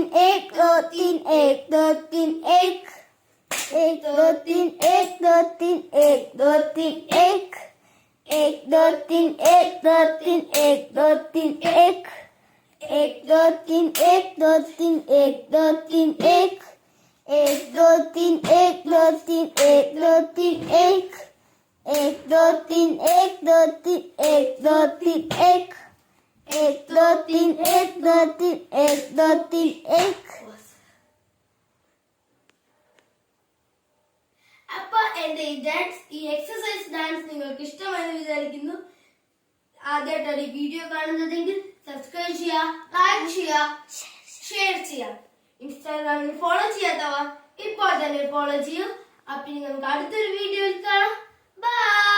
तीन एक, दो तीन एक, दो तीन एक, एक दो तीन एक, दो तीन एक, दो तीन एक, एक दो तीन एक, दो तीन एक, दो तीन एक, एक दो तीन एक, दो तीन एक, दो तीन एक, एक दो तीन एक, दो तीन एक, दो तीन एक, एक दो तीन एक, दो तीन एक, दो तीन एक, एक दो तीन एक, दो तीन एक, दो तीन एक. അപ്പൊ എന്റെ ഈ എക്സസൈസ് ഡാൻസ് നിങ്ങൾക്ക് ഇഷ്ടമായെന്ന് വിചാരിക്കുന്നു. ആദ്യമായിട്ടാണ് ഈ വീഡിയോ കാണുന്നതെങ്കിൽ സബ്സ്ക്രൈബ് ചെയ്യുക, ലൈക്ക് ചെയ്യുക, ഷെയർ ചെയ്യുക. ഇൻസ്റ്റാഗ്രാമിൽ ഫോളോ ചെയ്യാത്തവ ഇപ്പോൾ തന്നെ ഫോളോ ചെയ്യൂ. അപ്പൊ ഇനി നമുക്ക് അടുത്തൊരു വീഡിയോയിൽ കാണാം. ബൈ.